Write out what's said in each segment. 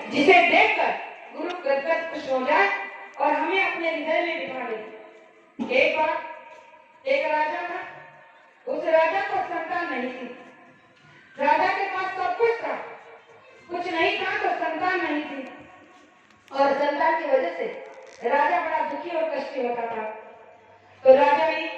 जिसे देखकर गुरु गदगद खुश हो जाए और हमें अपने हृदय में बिठा ले। एक बार एक राजा था, उस राजा को संतान नहीं थी। राजा के पास सब कुछ था, कुछ नहीं था तो संतान नहीं थी, और संतान की वजह से राजा बड़ा दुखी और कष्टी होता था। तो राजा ने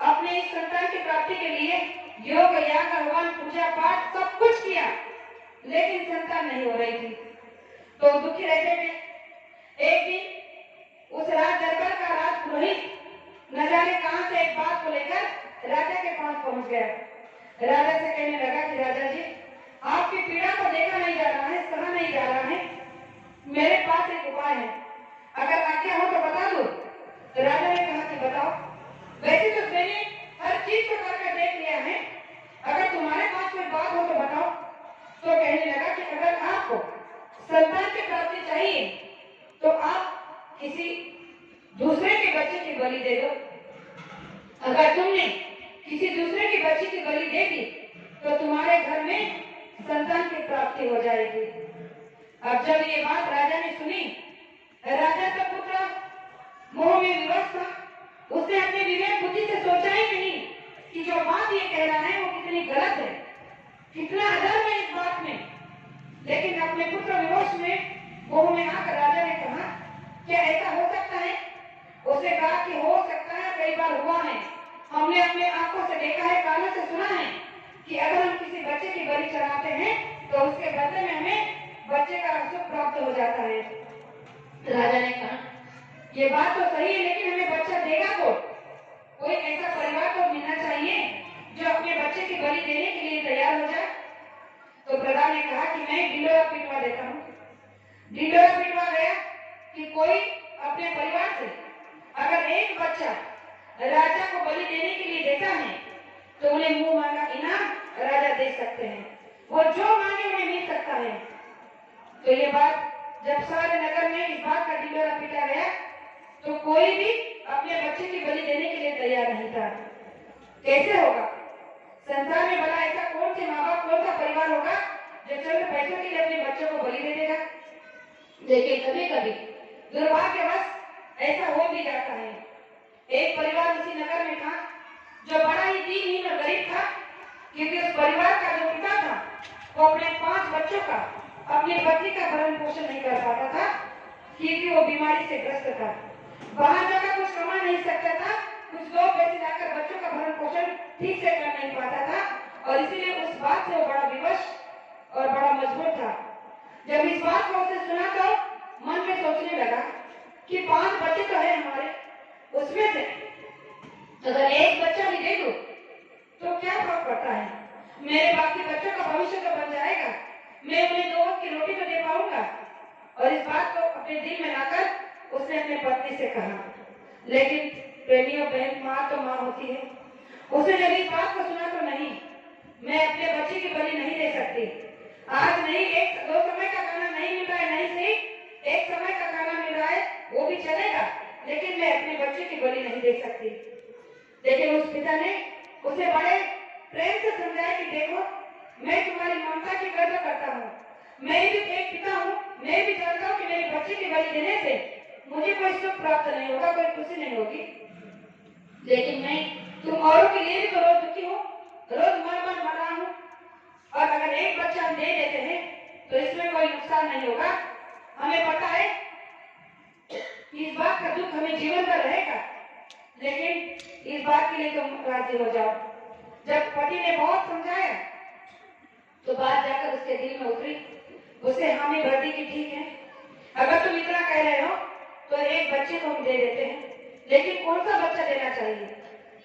अपने इस संतान की प्राप्ति के लिए योग याग हवन पूजा पाठ सब कुछ किया, लेकिन संतान नहीं हो रही थी। तो दुखी रहते थे। एक दिन उस राज दरबार का राज पुरोहित न जाने कहां से एक बात को लेकर राजा के पास पहुंच गया। राजा से कहने लगा कि राजा जी, आपकी पीड़ा को देखा नहीं जा रहा है, सहा नहीं जा रहा है, मेरे पास एक उपाय है, अगर आज्ञा हो तो बता दो। तो राजा ने कहा कि बताओ। वैसे तो मैंने हर चीज को करके देख लिया है, अगर तुम्हारे पास कोई बात हो तो बताओ। तो कहने लगा कि अगर आपको संतान की प्राप्ति चाहिए तो आप किसी दूसरे के बच्चे की बलि दे दो। अगर तुमने किसी दूसरे की बच्ची की बलि दे दी तो तुम्हारे घर में संतान की प्राप्ति हो जाएगी। अब जब ये बात राजा ने सुनी, राजा का पुत्र मोह में विवश था। उसने अपने विवेक बुद्धि से सोचा ही नहीं कि जो बात ये कह रहा है वो कितनी गलत है, कितना अधर्म है इस बात में। लेकिन अपने पुत्र विवश में मोह में आकर राजा ने कहा, क्या ऐसा हो सकता है? उसने कहा कि हो सकता है, कई बार हुआ है, हमने अपने आंखों से देखा है, कानों से सुना है कि अगर हम किसी बच्चे की बलि चढ़ाते हैं तो उसके बदले में हमें बच्चे का सुख प्राप्त हो जाता है। राजा ने कहा, ये बात तो सही है, लेकिन हमें बच्चा देगा कौन? कोई ऐसा परिवार तो मिलना चाहिए जो अपने बच्चे की बलि देने के लिए तैयार हो जाए। तो प्रधान ने कहा कि मैं ढिंडोरा पिटवा देता हूँ। ढिंडोरा पिटवा गया कि कोई अपने परिवार से अगर एक बच्चा राजा को बलि देने के लिए देता है तो उन्हें मुंह मांगा इनाम राजा दे सकते हैं, वो जो मांगे उन्हें मिल सकता है। तो ये बात जब सारे नगर में इस बात का ढिंडोरा पीटा गया तो कोई भी अपने बच्चे की बलि देने के लिए तैयार नहीं था। कैसे होगा? संसार में भला ऐसा कौन से माँ बाप, कौन सा परिवार होगा जो चंद पैसों के लिए अपने बच्चों को बलि दे देगा? लेकिन कभी कभी दुर्भाग्यवश ऐसा हो भी जाता है। एक परिवार उसी नगर में था जो बड़ा ही दीनहीन और गरीब था, क्योंकि उस परिवार का जो पिता था वो अपने 5 बच्चों का, अपनी पत्नी का भरण पोषण नहीं कर पाता था, क्योंकि वो बीमारी से ग्रस्त था। बाहर जाकर कुछ कमा नहीं सकता था, कुछ लोग पैसे लाकर बच्चों का भरण पोषण ठीक से कर नहीं पाता था, और इसीलिए उस बात से वो बड़ा विवश और बड़ा मजबूर था। जब इस बात को उसने सुना तो मन में सोचने लगा कि 5 बच्चे तो है हमारे, उसमें से अगर एक बच्चा भी दे दूं तो क्या फर्क पड़ता है, मेरे बाकी बच्चों का भविष्य तो बन जाएगा, मैं उन्हें 2 वक्त की रोटी तो दे पाऊंगा। और इस बात को अपने दिल में लाकर उसने अपने पत्नी से कहा। लेकिन प्रेमियों, बहन, माँ तो माँ होती है। उसने जब इस बात को सुना तो नहीं, मैं अपने बच्चे की बलि नहीं दे सकती। आज नहीं, 1-2 समय का खाना नहीं मिल रहा है, नहीं सही 1 समय का खाना मिल रहा है वो भी चलेगा, लेकिन मैं अपने बच्चे की बलि नहीं दे सकती। लेकिन उस पिता ने उसे बड़े प्रेम से समझाया कि देखो, मैं तुम्हारी ममता की कदर करता हूँ, मैं भी एक पिता हूँ, मैं भी जानता हूँ कि मेरे बच्चे की बलि देने से मुझे कोई सुख प्राप्त नहीं होगा, कोई खुशी नहीं होगी, लेकिन मैं तुम औरों के लिए भी तो रोज दुखी हूँ, रोज मर रहा हूँ, और अगर एक बच्चा हम दे देते हैं तो इसमें कोई नुकसान नहीं होगा। हमें पता है कि इस बात का दुख हमें जीवन भर रहेगा, लेकिन इस बात के लिए तुम राजी हो जाओ। जब पति ने बहुत समझाया तो बात जाकर उसके दिल में उतरी। उसे हामी भर दी कि ठीक है, अगर तुम इतना कह रहे हो तो एक बच्चे को हम दे देते हैं, लेकिन कौन सा बच्चा देना चाहिए,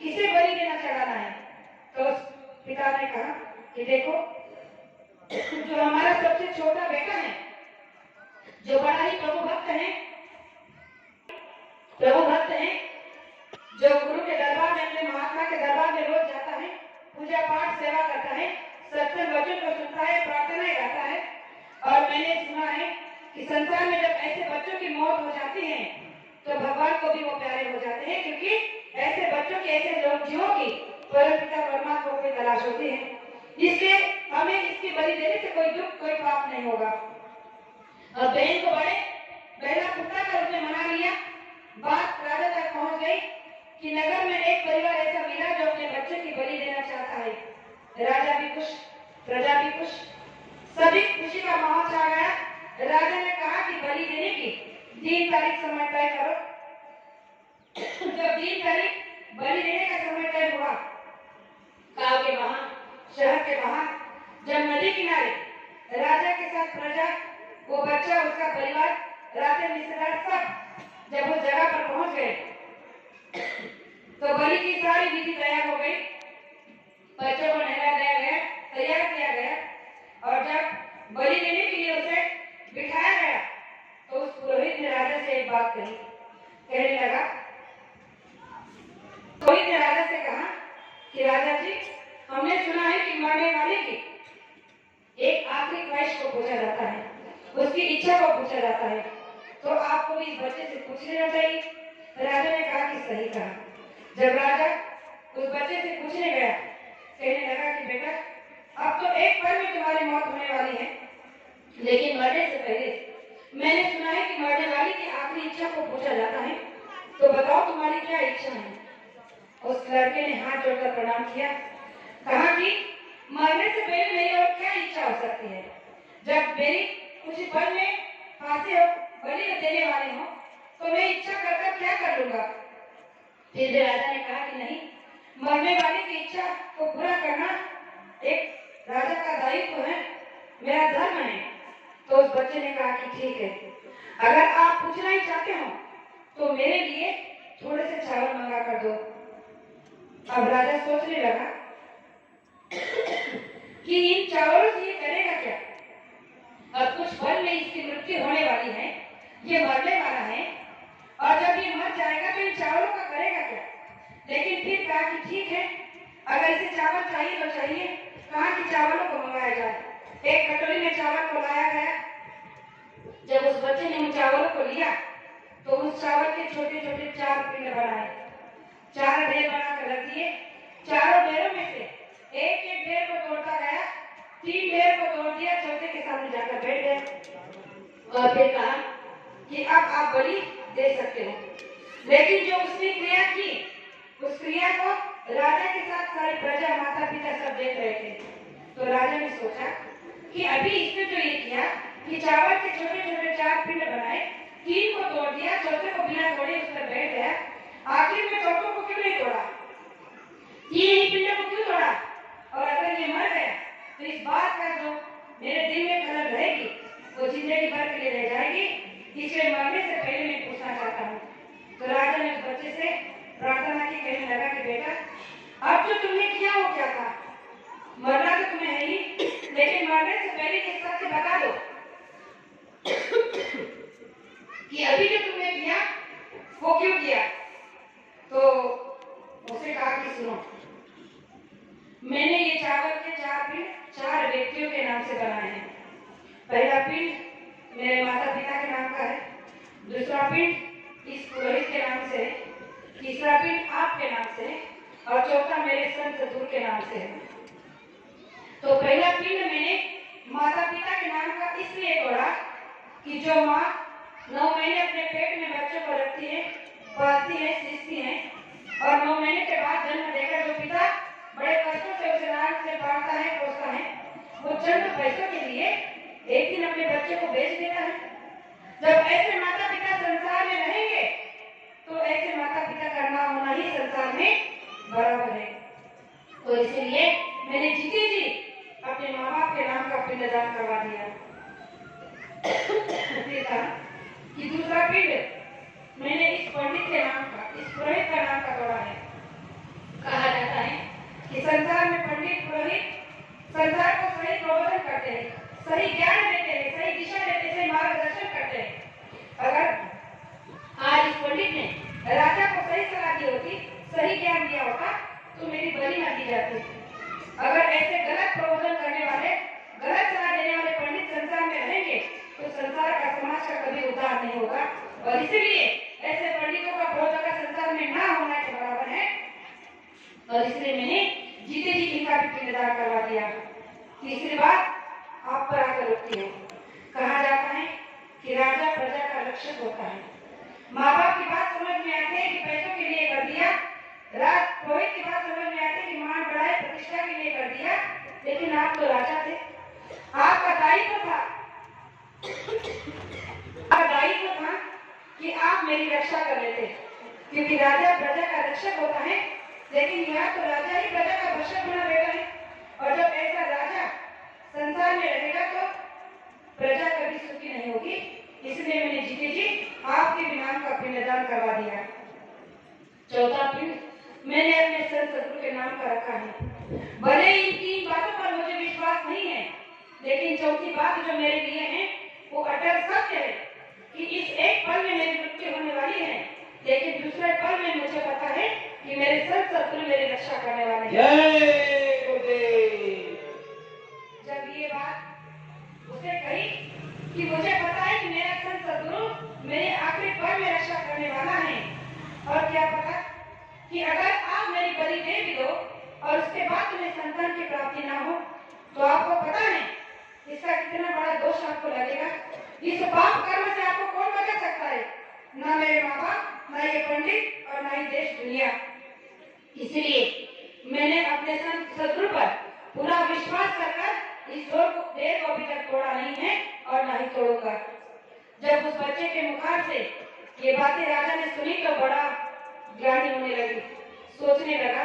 किसे बलि देना चढ़ाना है? तो उस पिता ने कहा कि देखो, जो हमारा सबसे छोटा बेटा है, जो बड़ा ही प्रभु भक्त है, जो गुरु के दरबार में, अपने महात्मा के दरबार में रोज जाता है, पूजा पाठ सेवा करता है, सत्संग वचन को सुनता है, प्रार्थनाएं गाता है। और मैंने सुना है कि संसार में जब ऐसे बच्चों की मौत हो जाती है तो भगवान को भी वो प्यारे हो जाते हैं, क्योंकि ऐसे बच्चों की, ऐसे लोग जीवों की परम पिता परमात्मा को तलाश होती है। इसलिए हमें इसकी बलि देने से कोई दुख, कोई पाप नहीं होगा। और बहन को बड़े पहला पुत्र का रूप में मना लिया। बात राजा तक पहुंच गई कि नगर में एक परिवार ऐसा मिला जो अपने बच्चे की बलि देना चाहता है। राजा भी खुश, प्रजा भी खुश, सभी खुशी का माहौल छा गया। राजा ने कहा कि बलि देने की 3 तारीख समय तय करो। जब 3 तारीख बलि देने का समय तय हुआ, गांव के बाहर, शहर के बाहर, जब नदी किनारे राजा के साथ प्रजा, वो बच्चा, उसका परिवार, राजा रिश्तेदार सब जब उस जगह पर पहुंच गए तो बलि की सारी विधि तैयार हो गई। बच्चों को नहलाया गया, तैयार किया गया और जब बलि देने के लिए उसे बिठाया गया तो उस पुरोहित ने राजा से एक बात कही। कहने लगा, पुरोहित ने राजा से कहा कि राजा जी, हमने सुना है कि मरने वाले की एक आखिरी ख्वाहिश को पूछा जाता है, उसकी इच्छा को पूछा जाता है, तो आपको भी इस बच्चे से पूछ लेना चाहिए। राजा ने कहा कि सही कहा। जब राजा उस बच्चे से पूछने गया, कहने लगा कि बेटा, अब तो एक पल में तुम्हारी मौत होने वाली है, लेकिन मरने से पहले मैंने सुना है कि मरने वाली की आखिरी इच्छा को पूछा जाता है, तो बताओ तुम्हारी क्या इच्छा है। उस लड़के ने हाथ जोड़कर प्रणाम किया, कहा कि मरने से पहले मेरी और क्या इच्छा हो सकती है। जब मेरी कुछ पल में फांसी हो, बलि देने वाले हो, तो मैं इच्छा कर क्या कर लूंगा। फिर भी राजा ने कहा कि नहीं, मरने वाले की इच्छा को पूरा करना एक राजा का दायित्व है, मेरा धर्म है। तो उस बच्चे ने कहा कि ठीक है, अगर आप पूछना ही चाहते हो तो मेरे लिए थोड़े से चावल मंगा कर दो। अब राजा सोचने लगा कि इन चावलों से ये करेगा क्या। अब कुछ पल में इसकी मृत्यु होने वाली है, ये मरने वाला है, और जब ये मर जाएगा तो इन चावलों का करेगा क्या। लेकिन फिर कहा कि ठीक है, अगर इसे चावल चाहिए तो चाहिए, कहा कि चावलों को मंगाया जाए। एक कटोरी में चावल को लाया गया। जब उस बच्चे ने उन चावलों को लिया तो उस चावल के छोटे छोटे 4 पिंड बनाए, 4 ढेर बनाकर रख दिए। चारों ढेरों में से एक एक ढेर को तोड़ता गया, 3 ढेर को तोड़ दिया, चौथे के सामने जाकर बैठ गया और फिर कहा कि अब आप बलि दे सकते हो। लेकिन जो उसने क्रिया की, उस क्रिया को राजा के साथ सारी प्रजा, माता पिता सब देख रहे थे। तो राजा ने सोचा कि अभी इसने जो ये किया कि चावल के छोटे छोटे 4 पिंड बनाए, 3 को तोड़ दिया, चौथे को बिना तोड़े उस पर बैठ गया, आखिर में चौथों को क्यों नहीं तोड़ा, 3 ही पिंडों को क्यों तोड़ा। और अगर ये मर गया तो इस बात का जो मेरे दिल में खलल रहेगी वो जिंदगी भर के लिए रह जाएगी। इसलिए मरने से पहले मैं पूछना चाहता हूँ। तो राजा ने उस बच्चे से प्रार्थना की, कहने लगा कि बेटा, अब जो तुमने किया वो क्या था। मरना तो तुम्हें है ही, लेकिन मरने से पहले ये सत्य बता दो कि अभी जो तुमने किया वो क्यों किया। तो उसे कहा कि सुनो, मैंने ये चावल के 4 पिंड 4 व्यक्तियों के नाम से बनाए हैं। पहला पिंड मेरे माता पिता के नाम का है, दूसरा पिंड इस पुरोहित के नाम से है, तीसरा पिंड आपके नाम से है और चौथा मेरे संत दूर के नाम से है। तो पहला पिंड मैंने माता पिता के नाम का इसलिए तोड़ा कि जो माँ 9 महीने अपने पेट में बच्चों को रखती है, पालती है, सींचती है, और 9 महीने के बाद जन्म देकर जो पिता बड़े कष्टों से उसे लाल से पालता है, पोसता है, वो चंद पैसों के लिए एक दिन अपने बच्चे को बेच देता है। जब ऐसे माता पिता संसार में रहेंगे तो ऐसे माता पिता का ना होना ही संसार में बराबर है। तो इसलिए मैंने जीते जी अपने माँ बाप के नाम का पिंडदान करवा दिया। कि दूसरा पिंड मैंने इस पंडित के नाम का, इस पुरोहित का नाम का तोड़ा है। कहा जाता है कि संसार में पंडित पुरोहित संसार को सही प्रबोधन करते हैं, सही ज्ञान देते हैं, सही दिशा देते हैं, सही मार्गदर्शन करते हैं। अगर आज इस पंडित ने राजा को सही सलाह दी होती, सही ज्ञान दिया होता तो मेरी बलि न दी जाती। अगर ऐसे गलत प्रबोधन करने वाले, गलत सलाह देने वाले पंडित संसार में रहेंगे तो संसार का, समाज का कभी उद्धार नहीं होगा। और इसलिए ऐसे पंडितों का प्रबोधन संसार में ना होना के बराबर है। और इसलिए मैंने जीते जी इनका भी पिंडदान करवा दिया। तीसरी बात आप पर आकर रुकती है। कहा जाता है कि राजा प्रजा का रक्षक होता है। माँ बाप की बात समझ में आती है कि पैसों के लिए कर दिया, पुरोहित की बात समझ में आती है कि मान बढ़ाई प्रतिष्ठा के लिए कर दिया, लेकिन आप तो राजा थे। आपका दायित्व था कि आप मेरी रक्षा कर लेते, क्योंकि राजा प्रजा का रक्षक होता है। लेकिन यहाँ तो राजा ही प्रजा का भक्षक बना बैठा है, और जब ऐसा राजा संसार में रहेगा तो प्रजा कभी सुखी नहीं होगी। इसलिए मैंने जीते जी आपके भी नाम का पिंडदान करवा दिया। चौथा पिंड मैंने अपने संत सदगुरु के नाम का रखा है। भले ही इन तीन बातों पर मुझे विश्वास नहीं है, लेकिन चौथी बात जो मेरे लिए है वो अटल सत्य है कि इस एक पल में मेरी मृत्यु होने वाली है, लेकिन दूसरे पल में मुझे पता है कि मेरे संत सदगुरु मेरी रक्षा करने वाले हैं। जय गुरुदेव। जब ये बात उसे कही कि मुझे पता है कि मेरा संत सदगुरु मेरे आखिरी पल में रक्षा करने वाला है, और क्या पता कि अगर आप मेरी बलि दे भी दो और उसके बाद तुम्हें संतान की प्राप्ति ना हो, तो आपको पता है इसका कितना बड़ा दोष आपको लगेगा। इस पाप कर्म से आपको कौन बचा सकता है? ना मेरे माँ बाप, ना ये पंडित, और ना ही देश दुनिया। इसलिए मैंने अपने संत सदगुरु पर पूरा विश्वास कर इस देह को अभी तक तोड़ा नहीं है और ना ही तोड़ूंगा। जब उस बच्चे के मुखार से ये बातें राजा ने सुनी तो बड़ा ज्ञानी होने लगी। सोचने लगा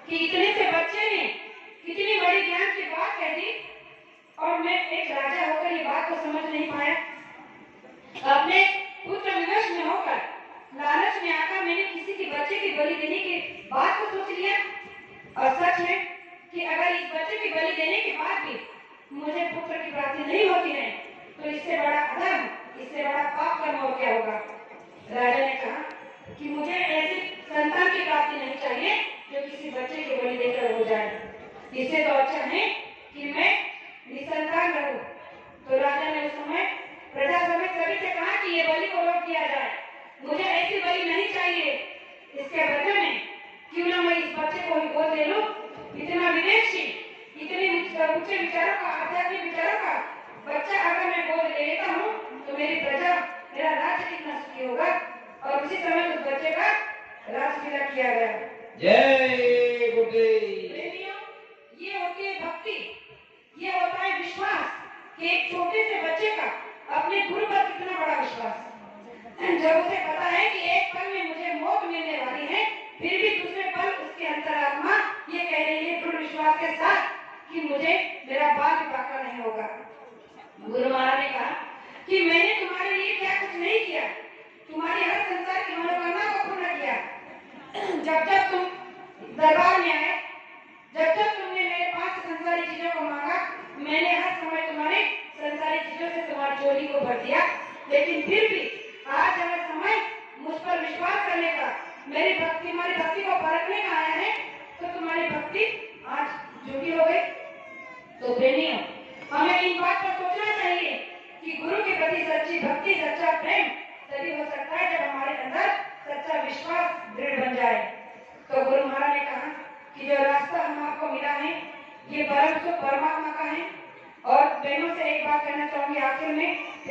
कि इतने से बच्चे ने कितनी बड़ी ज्ञान की बात कह दी, और मैं एक राजा होकर ये बात को समझ नहीं पाया। अपने पुत्र विवश में होकर, लालच में आकर मैंने किसी के बच्चे की बलि देने की बात को सोच लिया। और सच है कि अगर इस बच्चे की बलि देने के बाद भी मुझे पुत्र की प्राप्ति नहीं होती है, तो इससे बड़ा अधर्म, इससे बड़ा पाप कर्म और क्या होगा। राजा ने कहा कि मुझे ऐसी संतान की प्राप्ति नहीं चाहिए जो किसी बच्चे की बलि देकर हो जाए। इससे तो अच्छा है कि मैं निसंतान रहूं। तो राजा ने उस समय प्रजा समेत सभी से कहा कि ये बलि को रोक दिया जाए, मुझे ऐसी बलि नहीं चाहिए। इसके बदले में क्यों ना मैं इस बच्चे को ही गोद ले लूं। इतना विवेकशील, इतने ऊंचे विचारों का, आध्यात्मिक विचारों का बच्चा अगर मैं गोद ले लेता हूँ तो मेरी प्रजा, मेरा राज्य कितना सुखी होगा। और उसी समय उस बच्चे का राजलीला किया गया। जय गुरुदेव। ये होती है भक्ति, ये होता है विश्वास कि एक छोटे से बच्चे का अपने गुरु पर कितना बड़ा विश्वास। जब उसे पता है कि एक पल में मुझे मौत मिलने वाली है, फिर भी दूसरे पल उसके अंतरात्मा ये कह रही है दृढ़ विश्वास के साथ कि मुझे मेरा बाल बाका नहीं होगा। गुरु महाराज ने कहा कि मैंने तुम्हारे लिए क्या कुछ नहीं किया, तुम्हारी हर संसार की मनोकामना को पूर्ण किया। जब जब तुम दरबार में आए, जब जब तुमने मेरे पास संसारी चीजों को मांगा, मैंने हर समय तुम्हारे संसारी चीजों से तुम्हारी झोली को भर दिया। लेकिन फिर भी आज अगर समय मुझ पर विश्वास करने का, मेरी भक्ति, तुम्हारी भक्ति को परखने का आया है, तो तुम्हारी भक्ति आज झूठी हो गई। तो प्रेमियों, हमें इन बात पर सोचना चाहिए कि गुरु के प्रति सच्ची भक्ति, सच्चा प्रेम तभी हो सकता है जब हमारे अंदर सच्चा विश्वास दृढ़ बन जाए। तो गुरु महाराज ने कहा कि जो रास्ता हम आपको मिला है ये परम सुख परमात्मा का है। और बहनों से एक बात कहना चाहूंगी आखिर में।